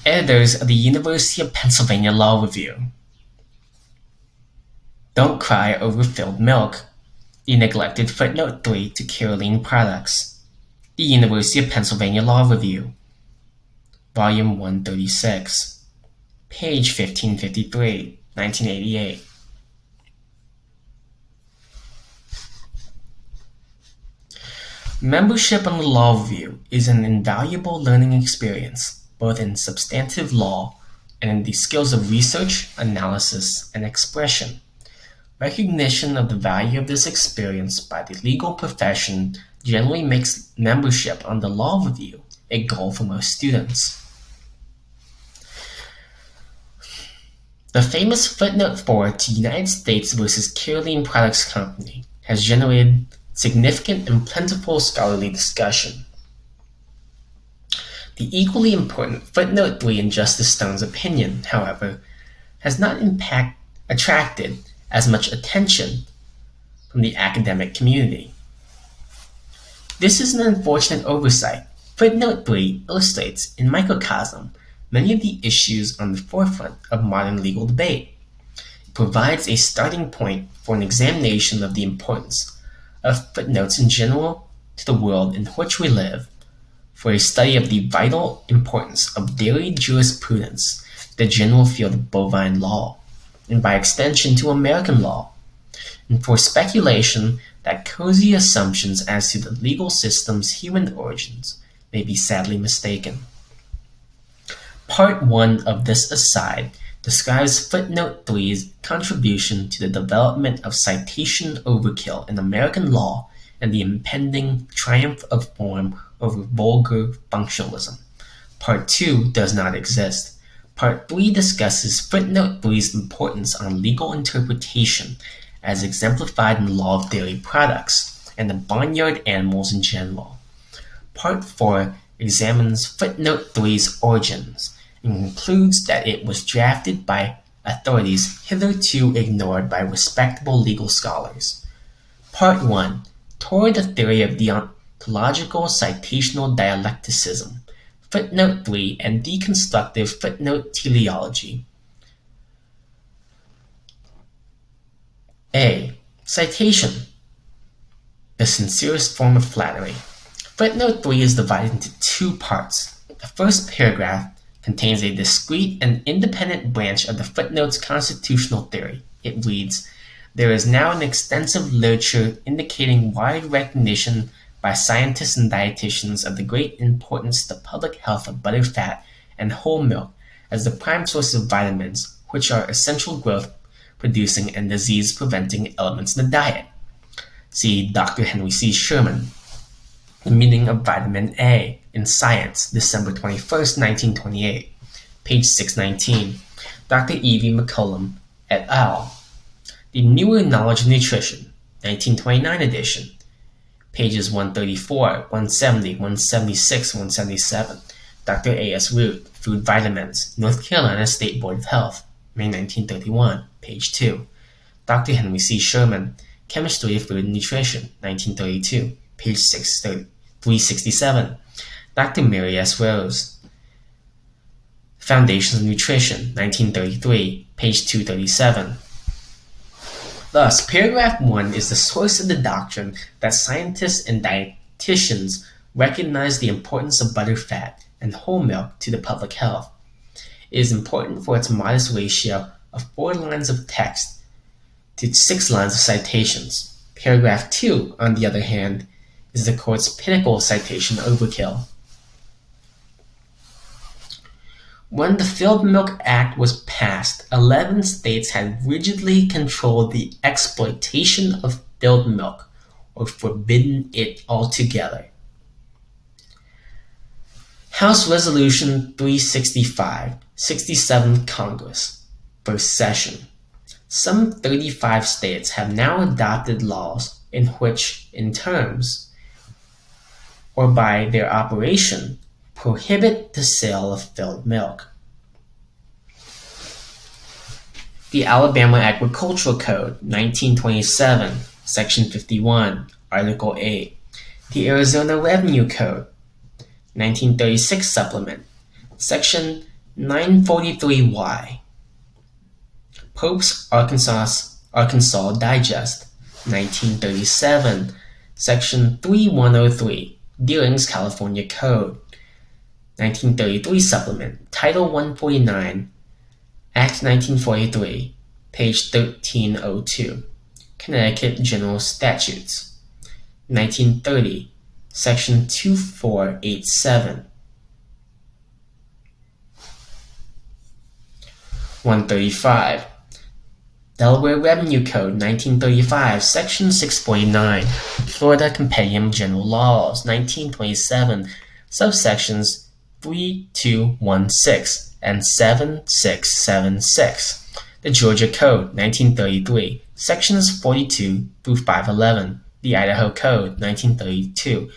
Editors of the University of Pennsylvania Law Review. Don't Cry Over Filled Milk. The Neglected Footnote 3 to Carolene Products. The University of Pennsylvania Law Review. Volume 136. Page 1553, 1988. Membership on the Law Review is an invaluable learning experience, both in substantive law and in the skills of research, analysis, and expression. Recognition of the value of this experience by the legal profession generally makes membership on the Law Review a goal for most students. The famous Footnote 4 to United States versus Carolene Products Company has generated significant and plentiful scholarly discussion. The equally important Footnote 3 in Justice Stone's opinion, however, has not attracted as much attention from the academic community. This is an unfortunate oversight. Footnote 3 illustrates, in microcosm, many of the issues on the forefront of modern legal debate. It provides a starting point for an examination of the importance of footnotes in general to the world in which we live, for a study of the vital importance of dairy jurisprudence to the general field of bovine law, and by extension to American law, and for speculation that cozy assumptions as to the legal system's human origins may be sadly mistaken. Part 1 of this aside describes Footnote 3's contribution to the development of citation overkill in American law and the impending triumph of form over vulgar functionalism. Part 2 does not exist. Part 3 discusses Footnote 3's importance on legal interpretation as exemplified in the law of dairy products and the barnyard animals in general. Part 4 examines Footnote 3's origins and concludes that it was drafted by authorities hitherto ignored by respectable legal scholars. Part 1 toward the theory of deontological citational dialecticism, Footnote 3 and deconstructive footnote teleology. A. Citation. The sincerest form of flattery. Footnote 3 is divided into two parts. The first paragraph contains a discrete and independent branch of the footnote's constitutional theory. It reads, "There is now an extensive literature indicating wide recognition by scientists and dietitians of the great importance to the public health of butterfat and whole milk as the prime source of vitamins, which are essential growth-producing and disease-preventing elements in the diet." See Dr. Henry C. Sherman, The Meaning of Vitamin A in Science, December 21st, 1928, page 619. Dr. Evie McCollum et al., The Newer Knowledge of Nutrition, 1929 edition, pages 134, 170, 176, 177. Dr. A.S. Root, Food Vitamins, North Carolina State Board of Health, May 1931, page 2. Dr. Henry C. Sherman, Chemistry of Food and Nutrition, 1932, page 367. Dr. Mary S. Rose, Foundations of Nutrition, 1933, page 237. Thus, paragraph 1 is the source of the doctrine that scientists and dietitians recognize the importance of butterfat and whole milk to the public health. It is important for its modest ratio of 4 lines of text to 6 lines of citations. Paragraph 2, on the other hand, is the court's pinnacle citation overkill. When the Filled Milk Act was passed, 11 states had rigidly controlled the exploitation of filled milk, or forbidden it altogether. House Resolution 365, 67th Congress, first session. Some 35 states have now adopted laws in which, in terms, or by their operation, prohibit the sale of filled milk. The Alabama Agricultural Code, 1927, Section 51, Article 8. The Arizona Revenue Code, 1936 Supplement, Section 943Y. Pope's Arkansas Digest, 1937, Section 3103, Dealings California Code, 1933 Supplement, Title 149, Act 1943, page 1302, Connecticut General Statutes, 1930, Section 2487, 135, Delaware Revenue Code, 1935, Section 649, Florida Compendium of General Laws, 1927, subsections 3216 and 7676. The Georgia Code, 1933, Sections 42 through 511. The Idaho Code, 1932.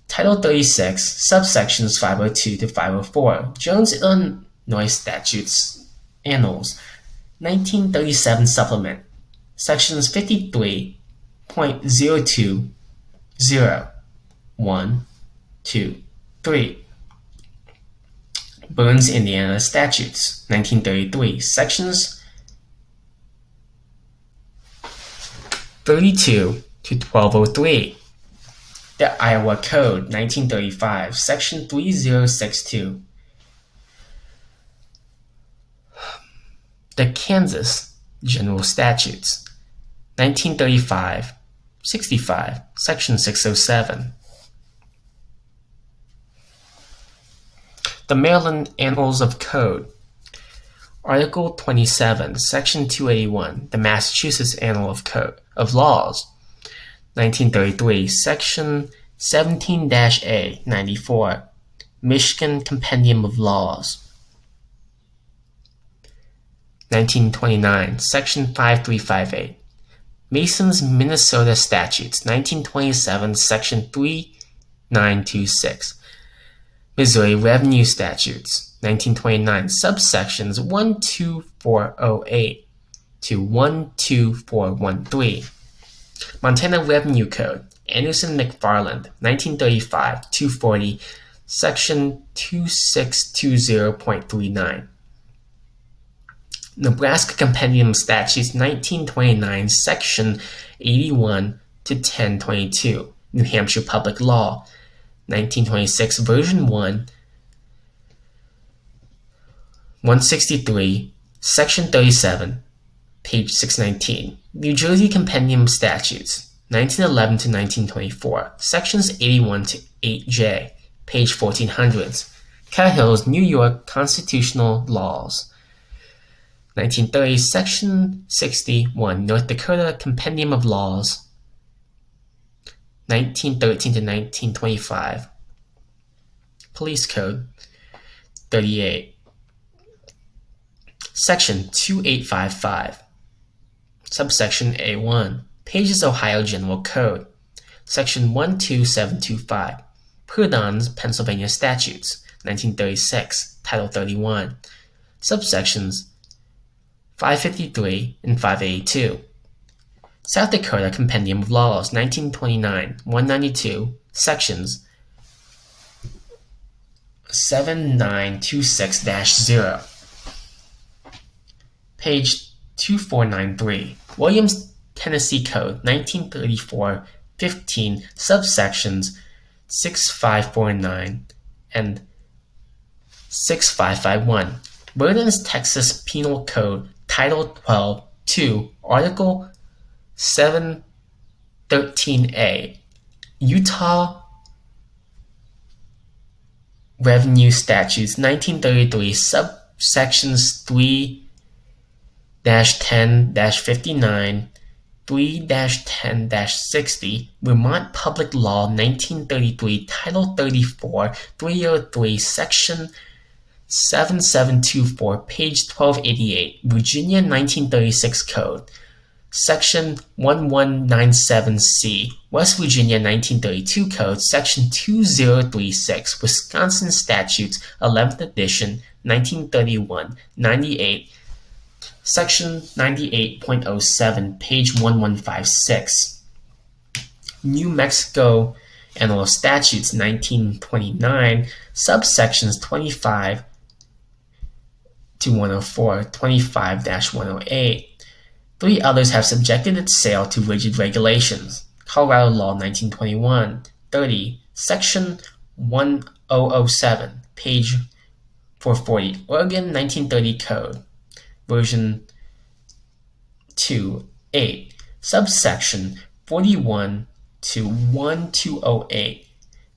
Title 36, subsections 502 to 504. Jones, Illinois Statutes, Annals, 1937 Supplement, Sections 53.020, 1, 2, 3. Burns, Indiana Statutes, 1933, Sections 32 to 1203. The Iowa Code, 1935, Section 3062. The Kansas General Statutes, 1935, 65, Section 607. The Maryland Annals of Code, Article 27, Section 281. The Massachusetts Annal of Code of Laws, 1933, Section 17-A, 94. Michigan Compendium of Laws, 1929, Section 5358. Mason's Minnesota Statutes, 1927, Section 3926. Missouri Revenue Statutes, 1929, subsections 12408 to 12413. Montana Revenue Code, Anderson McFarland, 1935, 240, Section 2620.39. Nebraska Compendium of Statutes, 1929, Section 81 to 1022. New Hampshire Public Law, 1926, Version 1, 163, Section 37, page 619. New Jersey Compendium of Statutes, 1911 to 1924, Sections 81 to 8J, page 1400s. Cahill's New York Constitutional Laws, 1930, Section 61, North Dakota Compendium of Laws, 1913 to 1925. Police Code, 38. Section 2855. Subsection A1. Pages Ohio General Code. Section 12725. Prudhon's Pennsylvania Statutes, 1936, Title 31. Subsections 553 and 582. South Dakota Compendium of Laws, 1929, 192, Sections 7926-0. Page 2493. Williams Tennessee Code, 1934, 15, subsections 6549 and 6551. Burden's Texas Penal Code, Title 12, 2, Article 713A. Utah Revenue Statutes, 1933, subsections 3-10-59, 3-10-60. Vermont Public Law, 1933, Title 34, 303, Section 7724, page 1288. Virginia 1936 Code, Section 1197C. West Virginia 1932 Code, Section 2036. Wisconsin Statutes, 11th edition, 1931, 98. Section 98.07, page 1156. New Mexico Annal of Statutes, 1929, subsections 25 to 104, 25-108. 3 others have subjected its sale to rigid regulations. Colorado Law 1921, 30, Section 1007, page 440. Oregon 1930 Code, version 2, 8, subsection 41 to 1208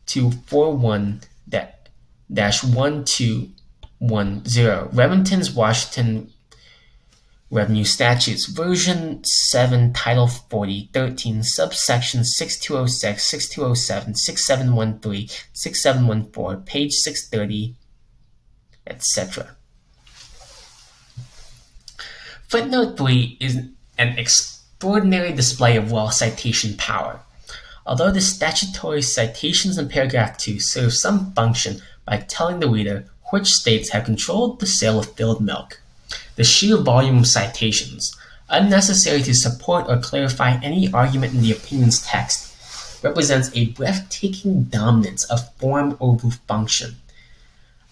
to 41-1210. Remington's Washington Revenue Statutes, version 7, title 40, 13, subsection 6206, 6207, 6713, 6714, page 630, etc. Footnote 3 is an extraordinary display of raw citation power. Although the statutory citations in paragraph 2 serve some function by telling the reader which states have controlled the sale of filled milk, the sheer volume of citations, unnecessary to support or clarify any argument in the opinion's text, represents a breathtaking dominance of form over function.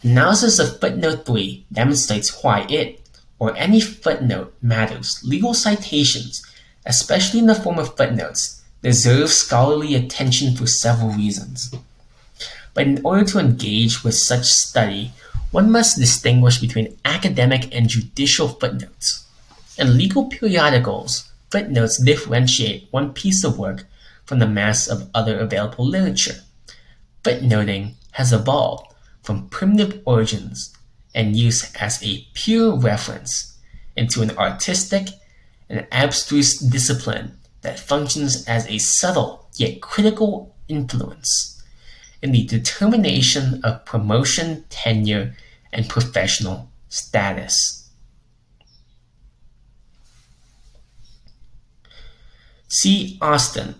Analysis of footnote 3 demonstrates why it, or any footnote, matters. Legal citations, especially in the form of footnotes, deserve scholarly attention for several reasons. But in order to engage with such study, one must distinguish between academic and judicial footnotes. In legal periodicals, footnotes differentiate one piece of work from the mass of other available literature. Footnoting has evolved from primitive origins and use as a pure reference into an artistic and abstruse discipline that functions as a subtle yet critical influence in the determination of promotion, tenure, and professional status. See Austin,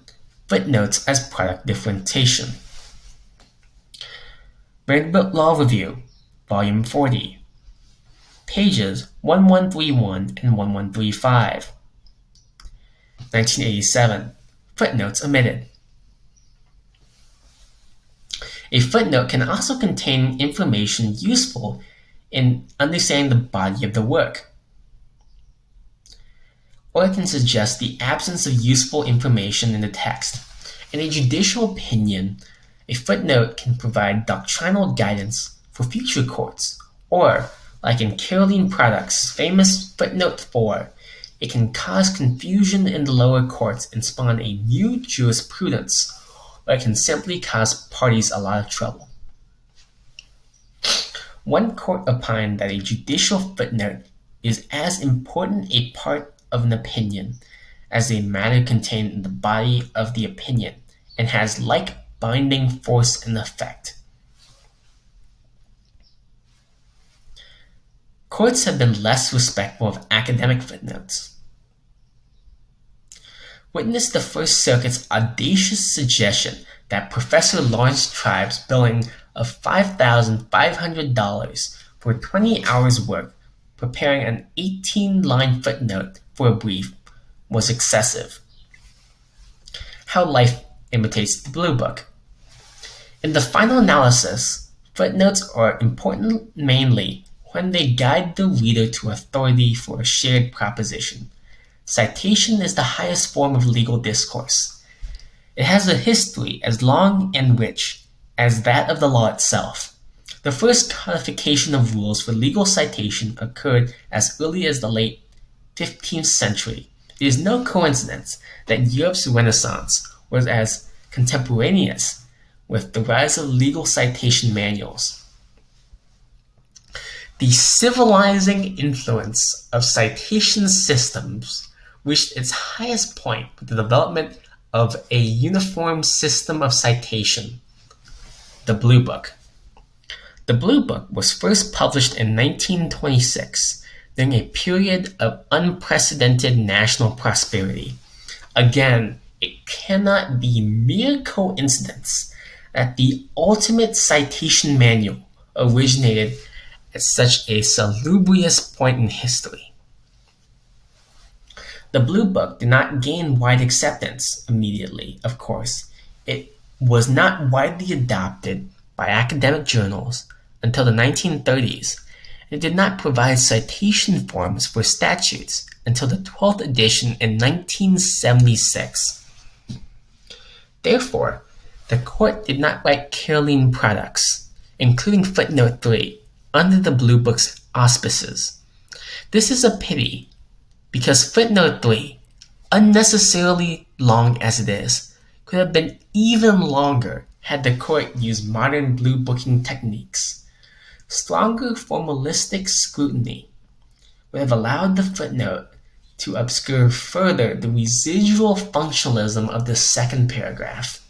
Footnotes as Product Differentiation. Redlich Law Review, Volume 40, pages 1131 and 1135. 1987, Footnotes Omitted. A footnote can also contain information useful in understanding the body of the work, or it can suggest the absence of useful information in the text. In a judicial opinion, a footnote can provide doctrinal guidance for future courts, or, like in Carolene Products' famous footnote 4, it can cause confusion in the lower courts and spawn a new jurisprudence, or it can simply cause parties a lot of trouble. One court opined that a judicial footnote is as important a part of an opinion as a matter contained in the body of the opinion, and has like binding force and effect. Courts have been less respectful of academic footnotes. Witness the First Circuit's audacious suggestion that Professor Lawrence Tribe's billing of $5,500 for 20 hours' work preparing an 18-line footnote for a brief was excessive. How Life Imitates the Bluebook. In the final analysis, footnotes are important mainly when they guide the reader to authority for a shared proposition. Citation is the highest form of legal discourse. It has a history as long and rich as that of the law itself. The first codification of rules for legal citation occurred as early as the late 15th century. It is no coincidence that Europe's Renaissance was as contemporaneous with the rise of legal citation manuals. The civilizing influence of citation systems reached its highest point with the development of a uniform system of citation, the Bluebook. The Bluebook was first published in 1926 during a period of unprecedented national prosperity. Again, it cannot be mere coincidence that the ultimate citation manual originated at such a salubrious point in history. The Bluebook did not gain wide acceptance immediately, of course. It was not widely adopted by academic journals until the 1930s, and It did not provide citation forms for statutes until the 12th edition in 1976. Therefore, the court did not write Carolene Products, including footnote 3, under the Bluebook's auspices. This is a pity, because footnote 3, unnecessarily long as it is, could have been even longer had the court used modern bluebooking techniques. Stronger formalistic scrutiny would have allowed the footnote to obscure further the residual functionalism of the second paragraph.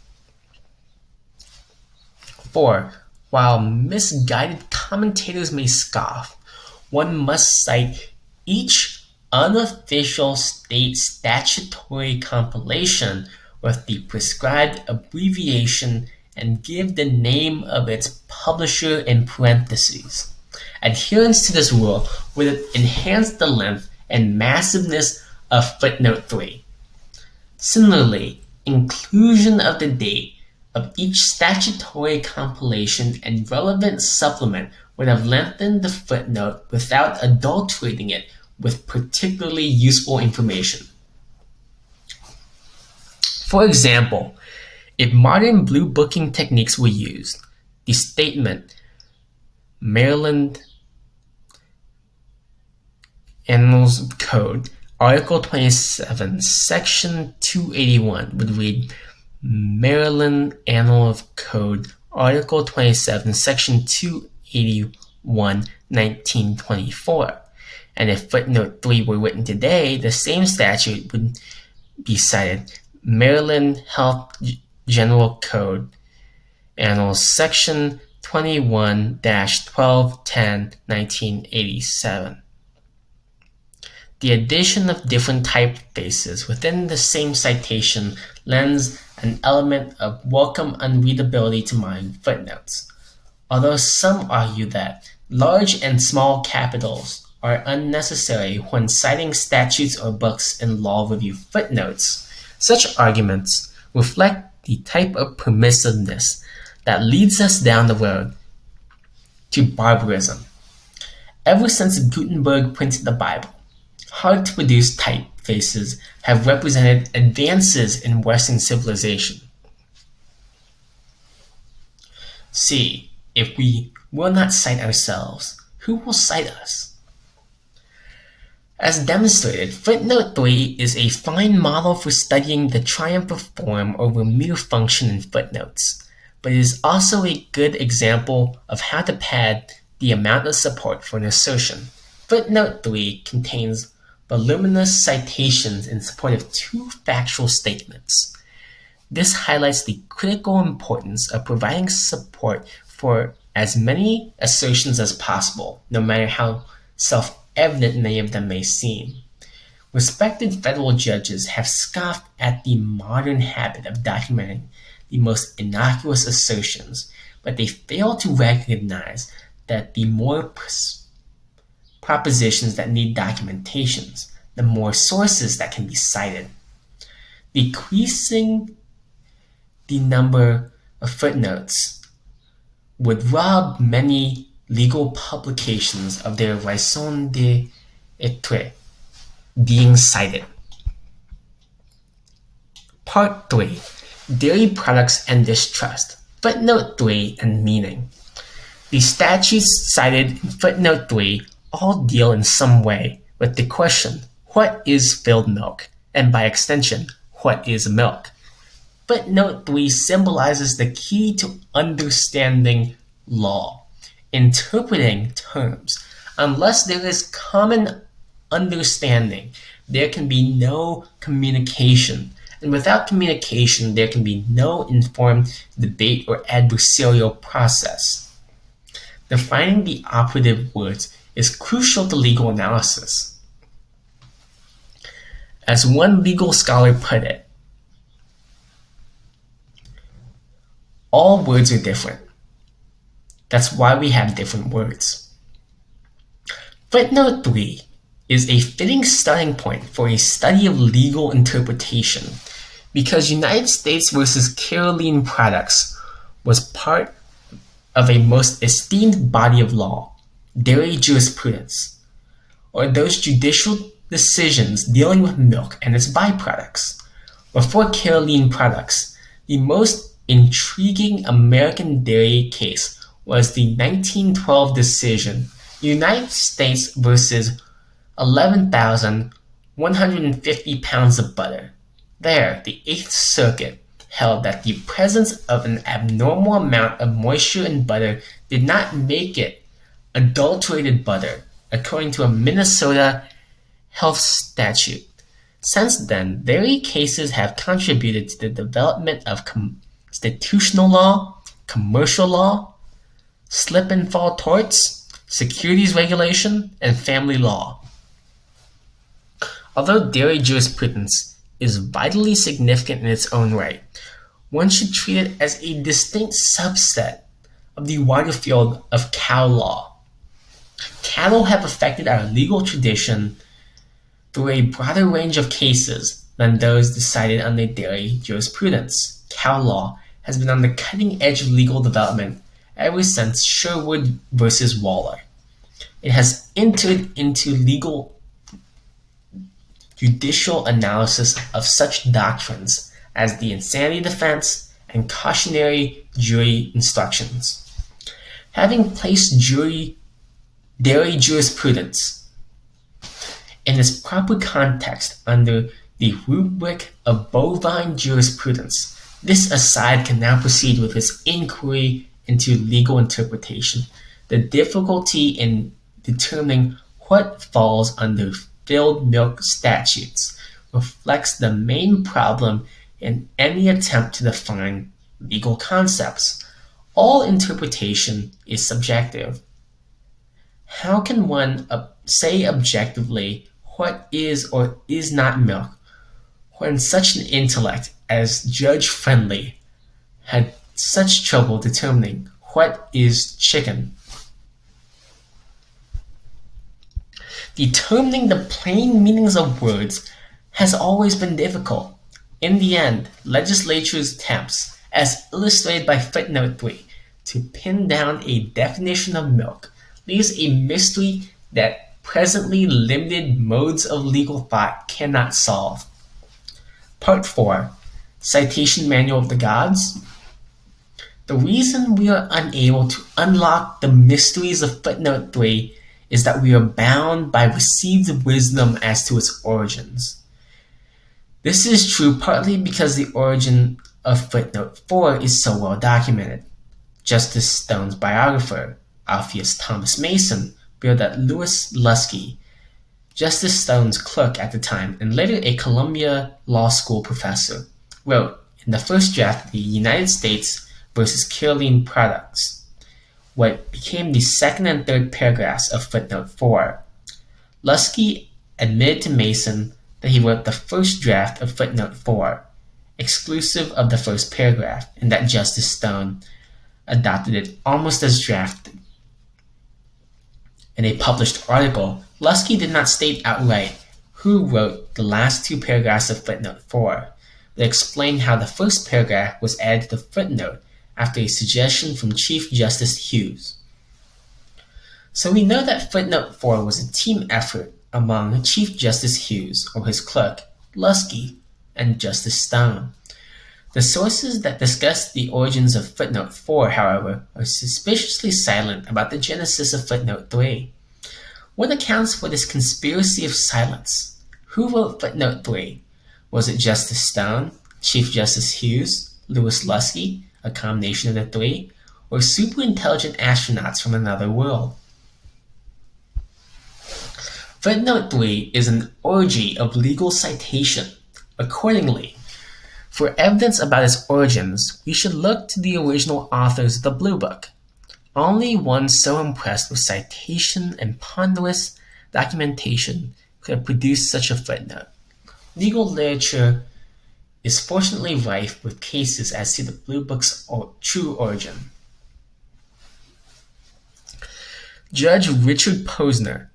For, while misguided commentators may scoff, one must cite each unofficial state statutory compilation with the prescribed abbreviation and give the name of its publisher in parentheses. Adherence to this rule would have enhanced the length and massiveness of footnote 3. Similarly, inclusion of the date of each statutory compilation and relevant supplement would have lengthened the footnote without adulterating it with particularly useful information. For example, if modern bluebooking techniques were used, the statement Maryland Annals Code, Article 27, Section 281 would read Maryland Annal of Code, Article 27, Section 281, 1924. And if footnote 3 were written today, the same statute would be cited Maryland Health General Code, Annals, Section 21-1210, 1987. The addition of different typefaces within the same citation lends an element of welcome unreadability to modern footnotes. Although some argue that large and small capitals are unnecessary when citing statutes or books in law review footnotes, such arguments reflect the type of permissiveness that leads us down the road to barbarism. Ever since Gutenberg printed the Bible, hard-to-produce typefaces have represented advances in Western civilization. See, if we will not cite ourselves, who will cite us? As demonstrated, footnote 3 is a fine model for studying the triumph of form over mere function in footnotes, but it is also a good example of how to pad the amount of support for an assertion. Footnote 3 contains voluminous citations in support of two factual statements. This highlights the critical importance of providing support for as many assertions as possible, no matter how self-evident many of them may seem. Respected federal judges have scoffed at the modern habit of documenting the most innocuous assertions, but they fail to recognize that the more propositions that need documentations, the more sources that can be cited. Decreasing the number of footnotes would rob many legal publications of their raison d'etre, being cited. Part 3. Dairy Products and Distrust. Footnote 3 and Meaning. The statutes cited in footnote 3 all deal in some way with the question, what is filled milk? And by extension, what is milk? Footnote 3 symbolizes the key to understanding law, interpreting terms. Unless there is common understanding, there can be no communication. And without communication, there can be no informed debate or adversarial process. Defining the operative words is crucial to legal analysis. As one legal scholar put it, all words are different. That's why we have different words. Footnote 3 is a fitting starting point for a study of legal interpretation because United States versus Carolene Products was part of a most esteemed body of law, dairy jurisprudence, or those judicial decisions dealing with milk and its byproducts. Before Carolene Products, the most intriguing American dairy case was the 1912 decision, United States versus 11,150 pounds of butter. There, the Eighth Circuit held that the presence of an abnormal amount of moisture in butter did not make it adulterated butter, according to a Minnesota health statute. Since then, dairy cases have contributed to the development of constitutional law, commercial law, slip and fall torts, securities regulation, and family law. Although dairy jurisprudence is vitally significant in its own right, one should treat it as a distinct subset of the wider field of cow law. Cattle have affected our legal tradition through a broader range of cases than those decided under dairy jurisprudence. Cow law has been on the cutting edge of legal development ever since Sherwood versus Waller. It has entered into legal judicial analysis of such doctrines as the insanity defense and cautionary jury instructions. Having placed dairy jurisprudence in its proper context under the rubric of bovine jurisprudence, this aside can now proceed with its inquiry into legal interpretation. The difficulty in determining what falls under filled milk statutes reflects the main problem in any attempt to define legal concepts. All interpretation is subjective. How can one say objectively what is or is not milk when such an intellect as Judge Friendly had such trouble determining what is chicken? Determining the plain meanings of words has always been difficult. In the end, legislature's attempts, as illustrated by footnote 3, to pin down a definition of milk leaves a mystery that presently limited modes of legal thought cannot solve. Part 4. Citation Manual of the Gods. The reason we are unable to unlock the mysteries of footnote 3 is that we are bound by received wisdom as to its origins. This is true partly because the origin of footnote 4 is so well documented. Justice Stone's biographer, Alpheus Thomas Mason, wrote that Louis Lusky, Justice Stone's clerk at the time and later a Columbia Law School professor, wrote in the first draft of the United States versus Carolene Products, what became the second and third paragraphs of footnote 4. Lusky admitted to Mason that he wrote the first draft of footnote 4, exclusive of the first paragraph, and that Justice Stone adopted it almost as drafted. In a published article, Lusky did not state outright who wrote the last two paragraphs of footnote 4, but explained how the first paragraph was added to the footnote after a suggestion from Chief Justice Hughes. So we know that footnote 4 was a team effort among Chief Justice Hughes, or his clerk, Lusky, and Justice Stone. The sources that discuss the origins of footnote 4, however, are suspiciously silent about the genesis of footnote 3. What accounts for this conspiracy of silence? Who wrote footnote 3? Was it Justice Stone, Chief Justice Hughes, Louis Lusky, a combination of the three, or super-intelligent astronauts from another world? Footnote 3 is an orgy of legal citation. Accordingly, for evidence about its origins, we should look to the original authors of the Bluebook. Only one so impressed with citation and ponderous documentation could have produced such a footnote. Legal literature is fortunately rife with cases as to the Bluebook's true origin. Judge Richard Posner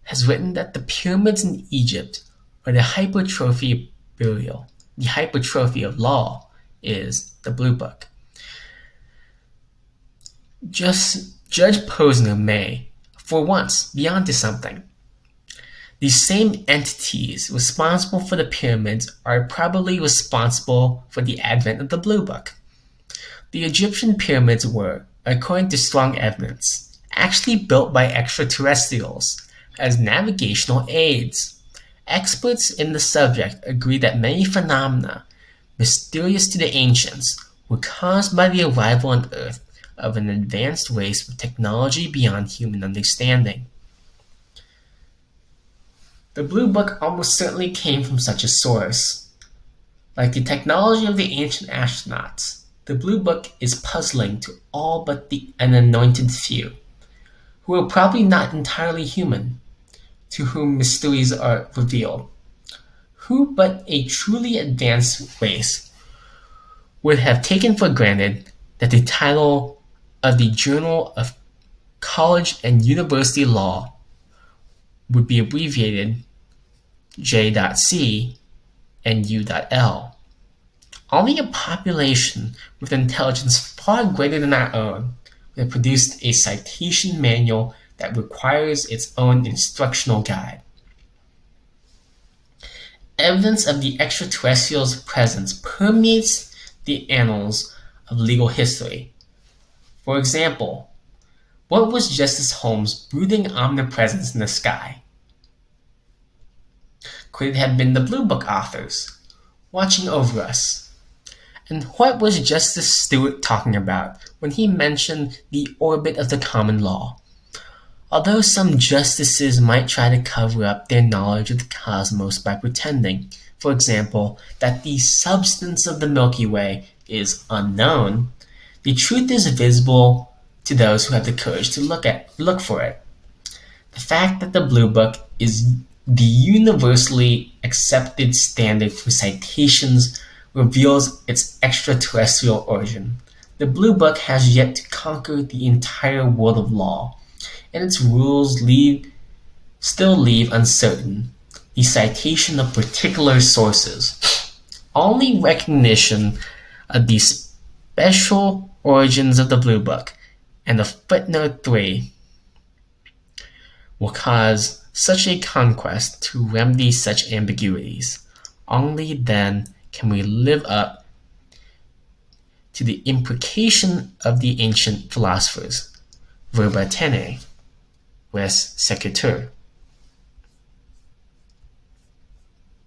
has written that the pyramids in Egypt are the hypertrophy of burial. The hypertrophy of law is the Bluebook. Judge Posner may, For once, be onto something. These same entities responsible for the pyramids are probably responsible for the advent of the Bluebook. The Egyptian pyramids were, according to strong evidence, actually built by extraterrestrials as navigational aids. Experts in the subject agree that many phenomena, mysterious to the ancients, were caused by the arrival on Earth of an advanced race with technology beyond human understanding. The Bluebook almost certainly came from such a source. Like the technology of the ancient astronauts, the Bluebook is puzzling to all but an anointed few, who are probably not entirely human, to whom mysteries are revealed. Who but a truly advanced race would have taken for granted that the title of the Journal of College and University Law would be abbreviated J.C. and U.L. Only a population with intelligence far greater than our own would have produced a citation manual that requires its own instructional guide. Evidence of the extraterrestrials' presence permeates the annals of legal history. For example, what was Justice Holmes' brooding omnipresence in the sky? Could it have been the Bluebook authors, watching over us? And what was Justice Stewart talking about when he mentioned the orbit of the common law? Although some justices might try to cover up their knowledge of the cosmos by pretending, for example, that the substance of the Milky Way is unknown, the truth is visible to those who have the courage to look for it. The fact that the Bluebook is the universally accepted standard for citations reveals its extraterrestrial origin. The Bluebook has yet to conquer the entire world of law, and its rules still leave uncertain the citation of particular sources. Only recognition of the special origins of the Bluebook and of Footnote 3 will cause such a conquest to remedy such ambiguities. Only then can we live up to the imprecation of the ancient philosophers, verba tenere, res sequitur.